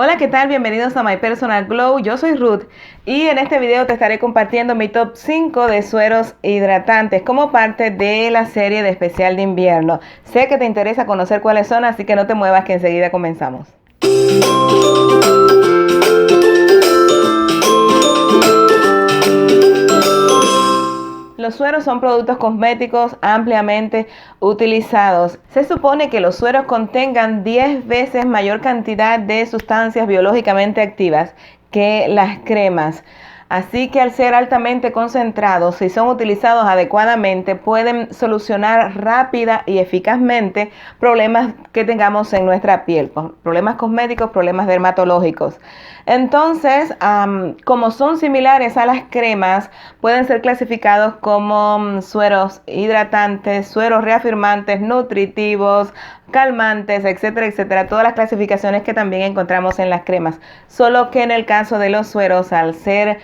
Hola, ¿qué tal? Bienvenidos a My Personal Glow. Yo soy Ruth y en este video te estaré compartiendo mi top 5 de sueros hidratantes como parte de la serie de especial de invierno. Sé que te interesa conocer cuáles son, así que no te muevas que enseguida comenzamos. Los sueros son productos cosméticos ampliamente utilizados. Se supone que los sueros contengan 10 veces mayor cantidad de sustancias biológicamente activas que las cremas. Así que al ser altamente concentrados, si son utilizados adecuadamente, pueden solucionar rápida y eficazmente problemas que tengamos en nuestra piel, problemas cosméticos, problemas dermatológicos. Entonces, como son similares a las cremas, pueden ser clasificados como sueros hidratantes, sueros reafirmantes, nutritivos, calmantes, etcétera, etcétera. Todas las clasificaciones que también encontramos en las cremas. Solo que en el caso de los sueros, al ser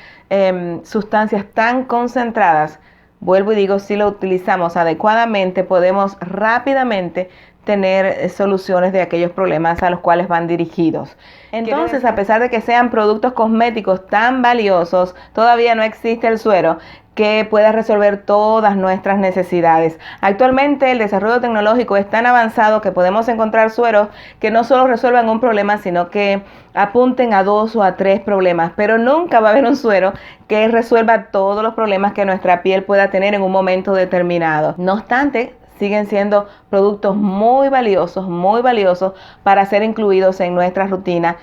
sustancias tan concentradas, vuelvo y digo, si lo utilizamos adecuadamente, podemos rápidamente tener soluciones de aquellos problemas a los cuales van dirigidos. Entonces, a pesar de que sean productos cosméticos tan valiosos, todavía no existe el suero que pueda resolver todas nuestras necesidades. Actualmente el desarrollo tecnológico es tan avanzado que podemos encontrar sueros que no solo resuelvan un problema, sino que apunten a 2 o a 3 problemas, pero nunca va a haber un suero que resuelva todos los problemas que nuestra piel pueda tener en un momento determinado. No obstante, siguen siendo productos muy valiosos para ser incluidos en nuestra rutina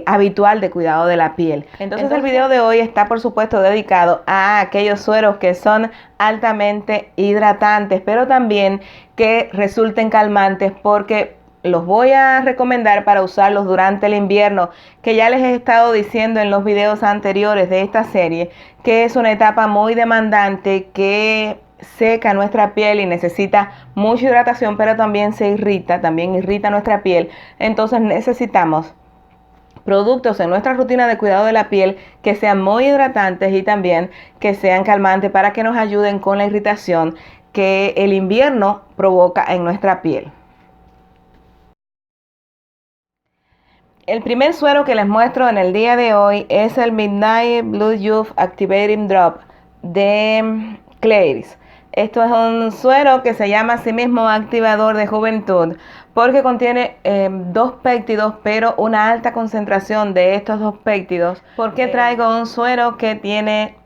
habitual de cuidado de la piel. Entonces el video de hoy está por supuesto dedicado a aquellos sueros que son altamente hidratantes, pero también que resulten calmantes, porque los voy a recomendar para usarlos durante el invierno, que ya les he estado diciendo en los videos anteriores de esta serie, que es una etapa muy demandante, que seca nuestra piel y necesita mucha hidratación, pero también también irrita nuestra piel. Entonces necesitamos productos en nuestra rutina de cuidado de la piel que sean muy hidratantes y también que sean calmantes para que nos ayuden con la irritación que el invierno provoca en nuestra piel. El primer suero que les muestro en el día de hoy es el Midnight Blue Youth Activating Drop de Klairs. Esto es un suero que se llama a sí mismo activador de juventud porque contiene 2 péptidos, pero una alta concentración de estos 2 péptidos. ¿Por qué traigo un suero que tiene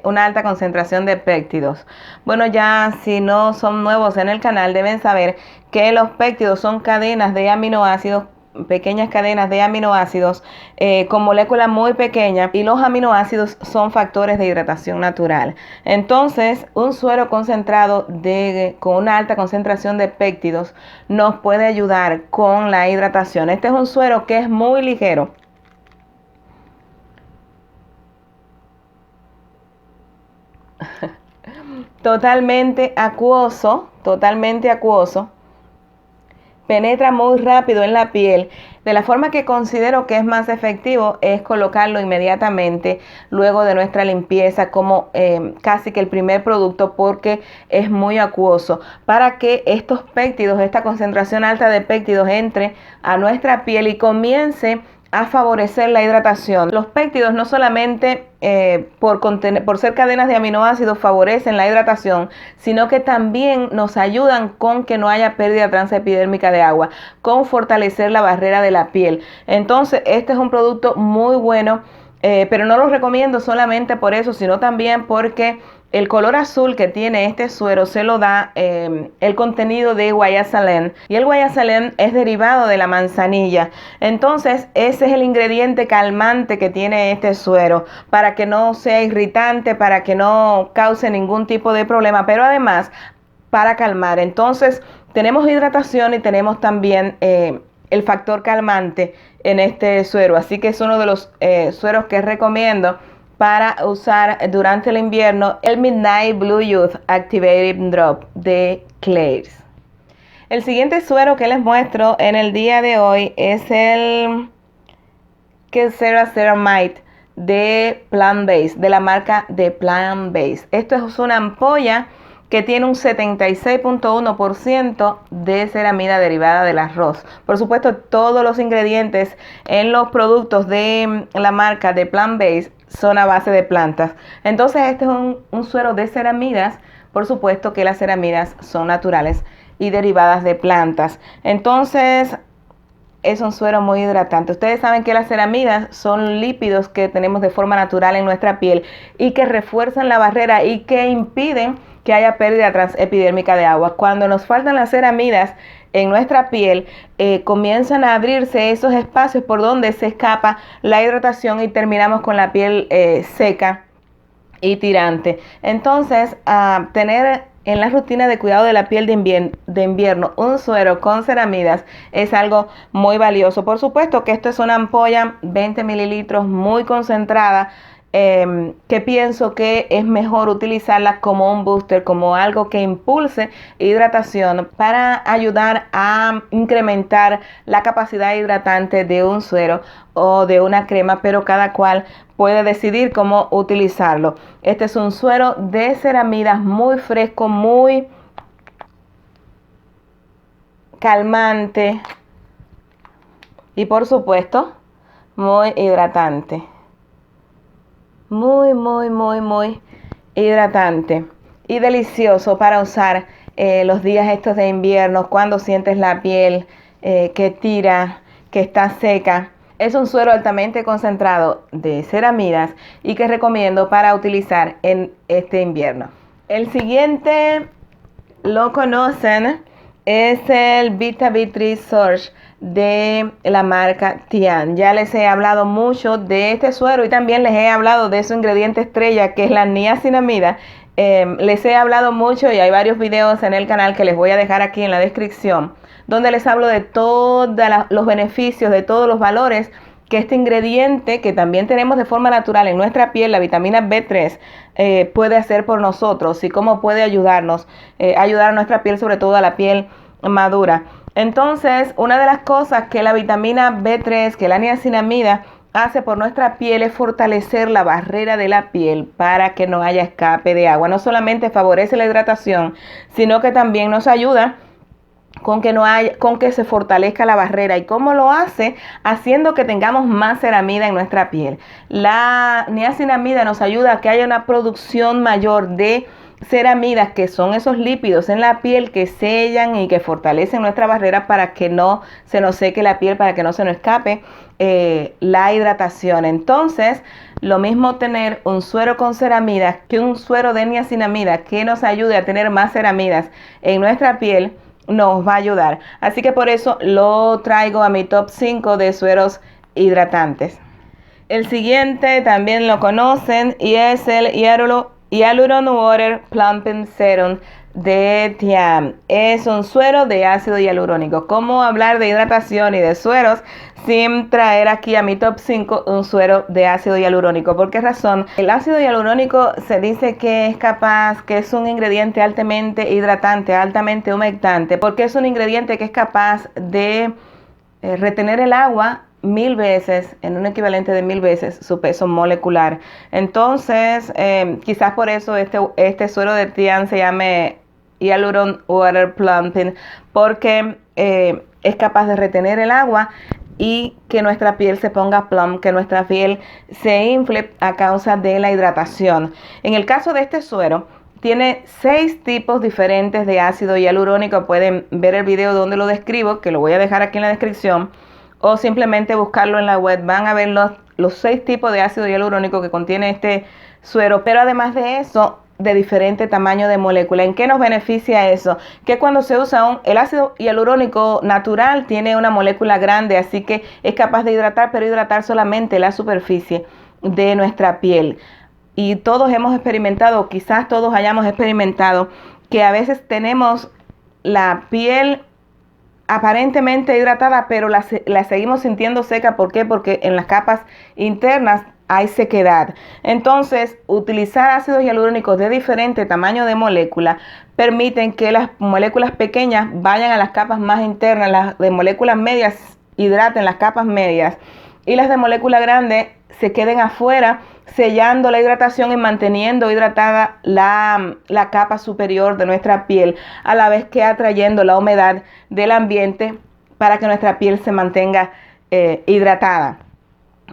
una alta concentración de péptidos? Bueno, ya si no son nuevos en el canal deben saber que los péptidos son cadenas de aminoácidos, pequeñas cadenas de aminoácidos con moléculas muy pequeñas, y los aminoácidos son factores de hidratación natural. Entonces, un suero concentrado con una alta concentración de péptidos nos puede ayudar con la hidratación. Este es un suero que es muy ligero. Totalmente acuoso, penetra muy rápido en la piel. De la forma que considero que es más efectivo es colocarlo inmediatamente luego de nuestra limpieza como casi que el primer producto, porque es muy acuoso, para que estos péptidos, esta concentración alta de péptidos entre a nuestra piel y comience a favorecer la hidratación. Los péptidos no solamente por ser cadenas de aminoácidos favorecen la hidratación, sino que también nos ayudan con que no haya pérdida transepidérmica de agua, con fortalecer la barrera de la piel. Entonces este es un producto muy bueno, pero no lo recomiendo solamente por eso, sino también porque el color azul que tiene este suero se lo da el contenido de guayasalén, y el guayasalén es derivado de la manzanilla. Entonces ese es el ingrediente calmante que tiene este suero, para que no sea irritante, para que no cause ningún tipo de problema, pero además para calmar. Entonces tenemos hidratación y tenemos también el factor calmante en este suero, así que es uno de los sueros que recomiendo para usar durante el invierno, el Midnight Blue Youth Activating Drop de Klairs. El siguiente suero que les muestro en el día de hoy es el Ceramide de Plant Based, de la marca de Plant Based. Esto es una ampolla que tiene un 76.1% de ceramida derivada del arroz. Por supuesto, todos los ingredientes en los productos de la marca de Plant Based son a base de plantas. Entonces este es un suero de ceramidas. Por supuesto que las ceramidas son naturales y derivadas de plantas. Entonces es un suero muy hidratante. Ustedes saben que las ceramidas son lípidos que tenemos de forma natural en nuestra piel y que refuerzan la barrera y que impiden que haya pérdida transepidérmica de agua. Cuando nos faltan las ceramidas en nuestra piel, comienzan a abrirse esos espacios por donde se escapa la hidratación y terminamos con la piel seca y tirante. Entonces, tener en la rutina de cuidado de la piel de invierno un suero con ceramidas es algo muy valioso. Por supuesto que esto es una ampolla 20 mililitros muy concentrada, que pienso que es mejor utilizarla como un booster, como algo que impulse hidratación para ayudar a incrementar la capacidad hidratante de un suero o de una crema, pero cada cual puede decidir cómo utilizarlo. Este es un suero de ceramidas muy fresco, muy calmante y por supuesto muy hidratante. Muy hidratante y delicioso para usar los días estos de invierno, cuando sientes la piel que tira, que está seca. Es un suero altamente concentrado de ceramidas y que recomiendo para utilizar en este invierno. El siguiente lo conocen, es el Vita B3 Surge de la marca Tian. Ya les he hablado mucho de este suero y también les he hablado de su ingrediente estrella, que es la niacinamida. Les he hablado mucho y hay varios videos en el canal que les voy a dejar aquí en la descripción, donde les hablo de todos los beneficios, de todos los valores que este ingrediente, que también tenemos de forma natural en nuestra piel, la vitamina B3, puede hacer por nosotros y cómo puede ayudarnos, ayudar a nuestra piel, sobre todo a la piel madura. Entonces, una de las cosas que la vitamina B3, que la niacinamida hace por nuestra piel, es fortalecer la barrera de la piel para que no haya escape de agua. No solamente favorece la hidratación, sino que también nos ayuda con que se fortalezca la barrera. ¿Y cómo lo hace? Haciendo que tengamos más ceramida en nuestra piel. La niacinamida nos ayuda a que haya una producción mayor de ceramidas, que son esos lípidos en la piel que sellan y que fortalecen nuestra barrera para que no se nos seque la piel, para que no se nos escape la hidratación. Entonces, lo mismo tener un suero con ceramidas que un suero de niacinamida que nos ayude a tener más ceramidas en nuestra piel, nos va a ayudar. Así que por eso lo traigo a mi top 5 de sueros hidratantes. El siguiente también lo conocen y es el Hyaluron Water Plumping Serum de Tian. Es un suero de ácido hialurónico. ¿Cómo hablar de hidratación y de sueros sin traer aquí a mi top 5 un suero de ácido hialurónico? ¿Por qué razón? El ácido hialurónico se dice que es capaz, que es un ingrediente altamente hidratante, altamente humectante, porque es un ingrediente que es capaz de retener el agua 1000 veces, en un equivalente de 1000 veces su peso molecular. Entonces, quizás por eso este suero de Tian se llame Hyaluron Water Plumping, porque es capaz de retener el agua y que nuestra piel se ponga plump, que nuestra piel se infle a causa de la hidratación. En el caso de este suero, tiene 6 tipos diferentes de ácido hialurónico. Pueden ver el video donde lo describo, que lo voy a dejar aquí en la descripción, o simplemente buscarlo en la web. Van a ver los 6 tipos de ácido hialurónico que contiene este suero, pero además de eso, de diferente tamaño de molécula. ¿En qué nos beneficia eso? Que cuando se usa el ácido hialurónico natural tiene una molécula grande, así que es capaz de hidratar, pero hidratar solamente la superficie de nuestra piel. Y todos hemos experimentado, quizás todos hayamos experimentado, que a veces tenemos la piel aparentemente hidratada, pero la seguimos sintiendo seca. ¿Por qué? Porque en las capas internas hay sequedad. Entonces, utilizar ácidos hialurónicos de diferente tamaño de molécula permiten que las moléculas pequeñas vayan a las capas más internas, las de moléculas medias hidraten las capas medias y las de molécula grande se queden afuera, sellando la hidratación y manteniendo hidratada la capa superior de nuestra piel, a la vez que atrayendo la humedad del ambiente para que nuestra piel se mantenga hidratada.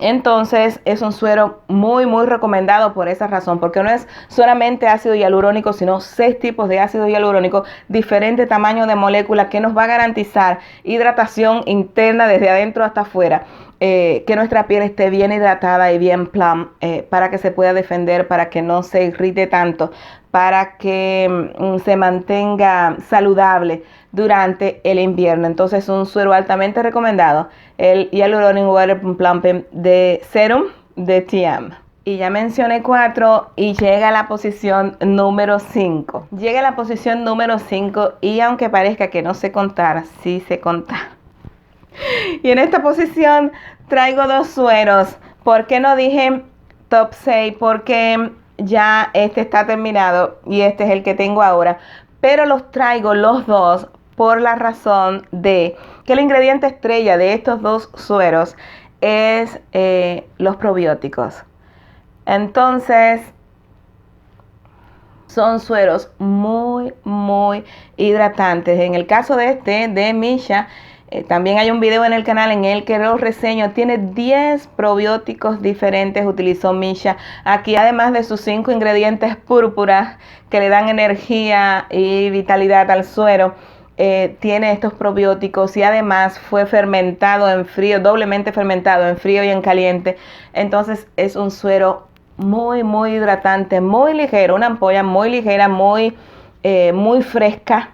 Entonces es un suero muy recomendado por esa razón, porque no es solamente ácido hialurónico, sino 6 tipos de ácido hialurónico, diferentes tamaños de moléculas, que nos va a garantizar hidratación interna desde adentro hasta afuera, que nuestra piel esté bien hidratada y bien plump, para que se pueda defender, para que no se irrite tanto, para que se mantenga saludable durante el invierno. Entonces un suero altamente recomendado, el Hyaluronic Water Plumping de Serum de TM. Y ya mencioné 4 y llega a la posición número 5. Llega a la posición número 5 y aunque parezca que no sé contar, sí sé contar. Y en esta posición traigo 2 sueros. ¿Por qué no dije top 6? Porque ya este está terminado y este es el que tengo ahora. Pero los traigo los 2 por la razón de que el ingrediente estrella de estos 2 sueros es los probióticos. Entonces, son sueros muy hidratantes. En el caso de este, de Missha, también hay un video en el canal en el que lo reseño. Tiene 10 probióticos diferentes, utilizó Missha. Aquí, además de sus 5 ingredientes púrpuras que le dan energía y vitalidad al suero, tiene estos probióticos y además fue fermentado en frío, doblemente fermentado en frío y en caliente. Entonces es un suero muy hidratante, muy ligero, una ampolla muy ligera, muy fresca,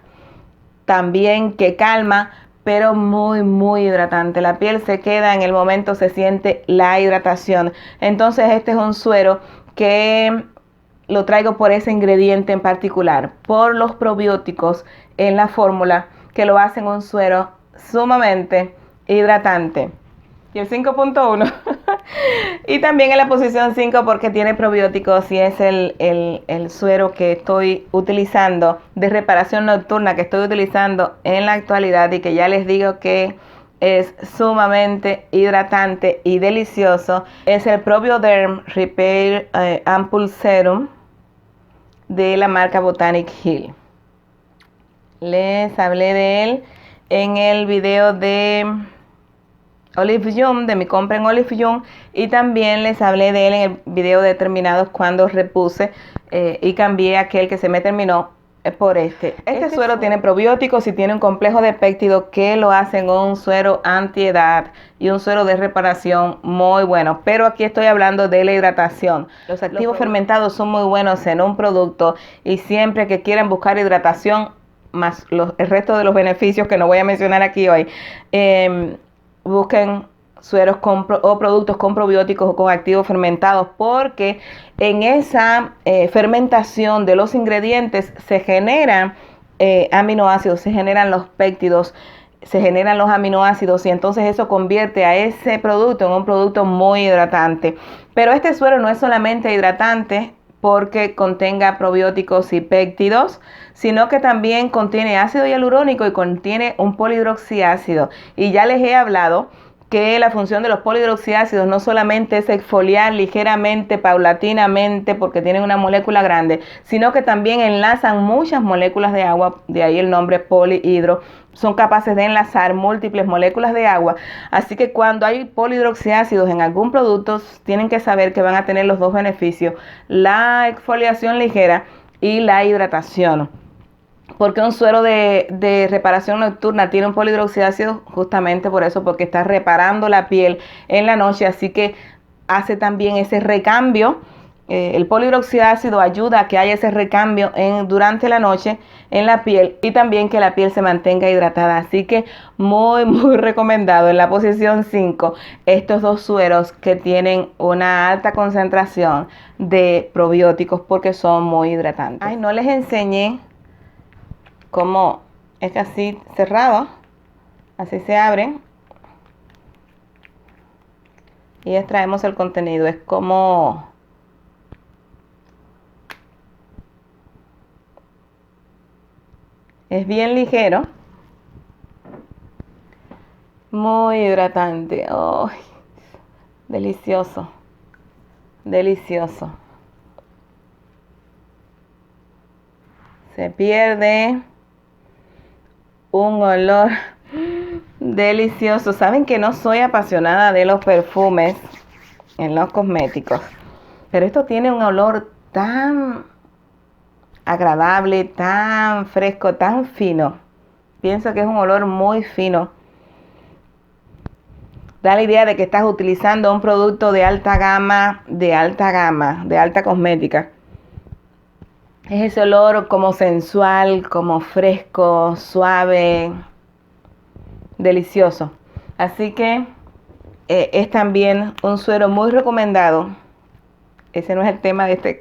también que calma, pero muy hidratante. La piel se queda, en el momento se siente la hidratación. Entonces este es un suero que lo traigo por ese ingrediente en particular, por los probióticos en la fórmula, que lo hacen un suero sumamente hidratante. Y el 5.1 y también en la posición 5 porque tiene probióticos y es el suero que estoy utilizando de reparación nocturna, que estoy utilizando en la actualidad y que ya les digo que es sumamente hidratante y delicioso. Es el Probioderm Repair Ampoule Serum de la marca Botanic Hill. Les hablé de él en el video de Olive Young, de mi compra en Olive Young, y también les hablé de él en el video de terminados cuando repuse y cambié aquel que se me terminó por este. Este suero tiene probióticos y tiene un complejo de péptido que lo hacen un suero antiedad y un suero de reparación muy bueno. Pero aquí estoy hablando de la hidratación. Los activos fermentados son muy buenos en un producto y siempre que quieran buscar hidratación más el resto de los beneficios que no voy a mencionar aquí hoy, busquen sueros o productos con probióticos o con activos fermentados, porque en esa fermentación de los ingredientes se generan aminoácidos, se generan los péptidos, se generan los aminoácidos y entonces eso convierte a ese producto en un producto muy hidratante. Pero este suero no es solamente hidratante porque contenga probióticos y péptidos, sino que también contiene ácido hialurónico y contiene un polihidroxiácido. Y ya les he hablado que la función de los polihidroxiácidos no solamente es exfoliar ligeramente, paulatinamente, porque tienen una molécula grande, sino que también enlazan muchas moléculas de agua, de ahí el nombre polihidro. Son capaces de enlazar múltiples moléculas de agua. Así que cuando hay polihidroxiácidos en algún producto, tienen que saber que van a tener los dos beneficios: la exfoliación ligera y la hidratación. Porque un suero de reparación nocturna tiene un polihidroxiácido justamente por eso, porque está reparando la piel en la noche, así que hace también ese recambio. El polihidroxiácido ayuda a que haya ese recambio durante la noche en la piel y también que la piel se mantenga hidratada. Así que muy recomendado en la posición 5 estos dos sueros que tienen una alta concentración de probióticos porque son muy hidratantes. Ay, no les enseñé cómo es así cerrado, así se abren y extraemos el contenido. Es como es bien ligero, muy hidratante. Oh, Delicioso. Delicioso. Se pierde un olor delicioso. Saben que no soy apasionada de los perfumes en los cosméticos, pero esto tiene un olor tan agradable, tan fresco, tan fino. Pienso que es un olor muy fino. Da la idea de que estás utilizando un producto de alta gama, de alta cosmética. Es ese olor como sensual, como fresco, suave, delicioso. Así que es también un suero muy recomendado. Ese no es el tema de este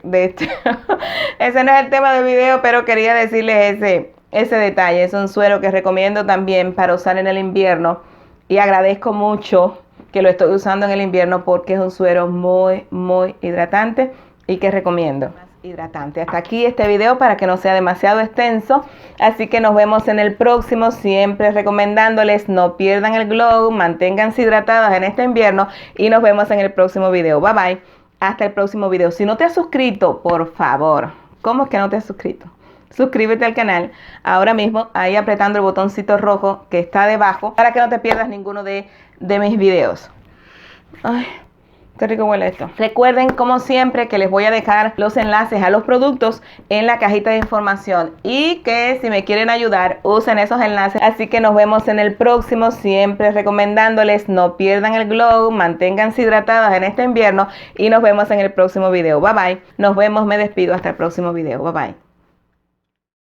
ese no es el tema del video, pero quería decirles ese detalle. Es un suero que recomiendo también para usar en el invierno y agradezco mucho que lo estoy usando en el invierno porque es un suero muy, muy hidratante y que recomiendo. Hidratante. Hasta aquí este video para que no sea demasiado extenso, así que nos vemos en el próximo, siempre recomendándoles no pierdan el glow, manténganse hidratadas en este invierno y nos vemos en el próximo video. Bye bye, hasta el próximo video. Si no te has suscrito, por favor, ¿cómo es que no te has suscrito? Suscríbete al canal ahora mismo, ahí apretando el botoncito rojo que está debajo para que no te pierdas ninguno de mis videos. Ay, qué rico huele esto. Recuerden, como siempre, que les voy a dejar los enlaces a los productos en la cajita de información y que si me quieren ayudar, usen esos enlaces. Así que nos vemos en el próximo, siempre recomendándoles no pierdan el glow, manténganse hidratadas en este invierno y nos vemos en el próximo video. Bye bye. Nos vemos, me despido hasta el próximo video. Bye bye.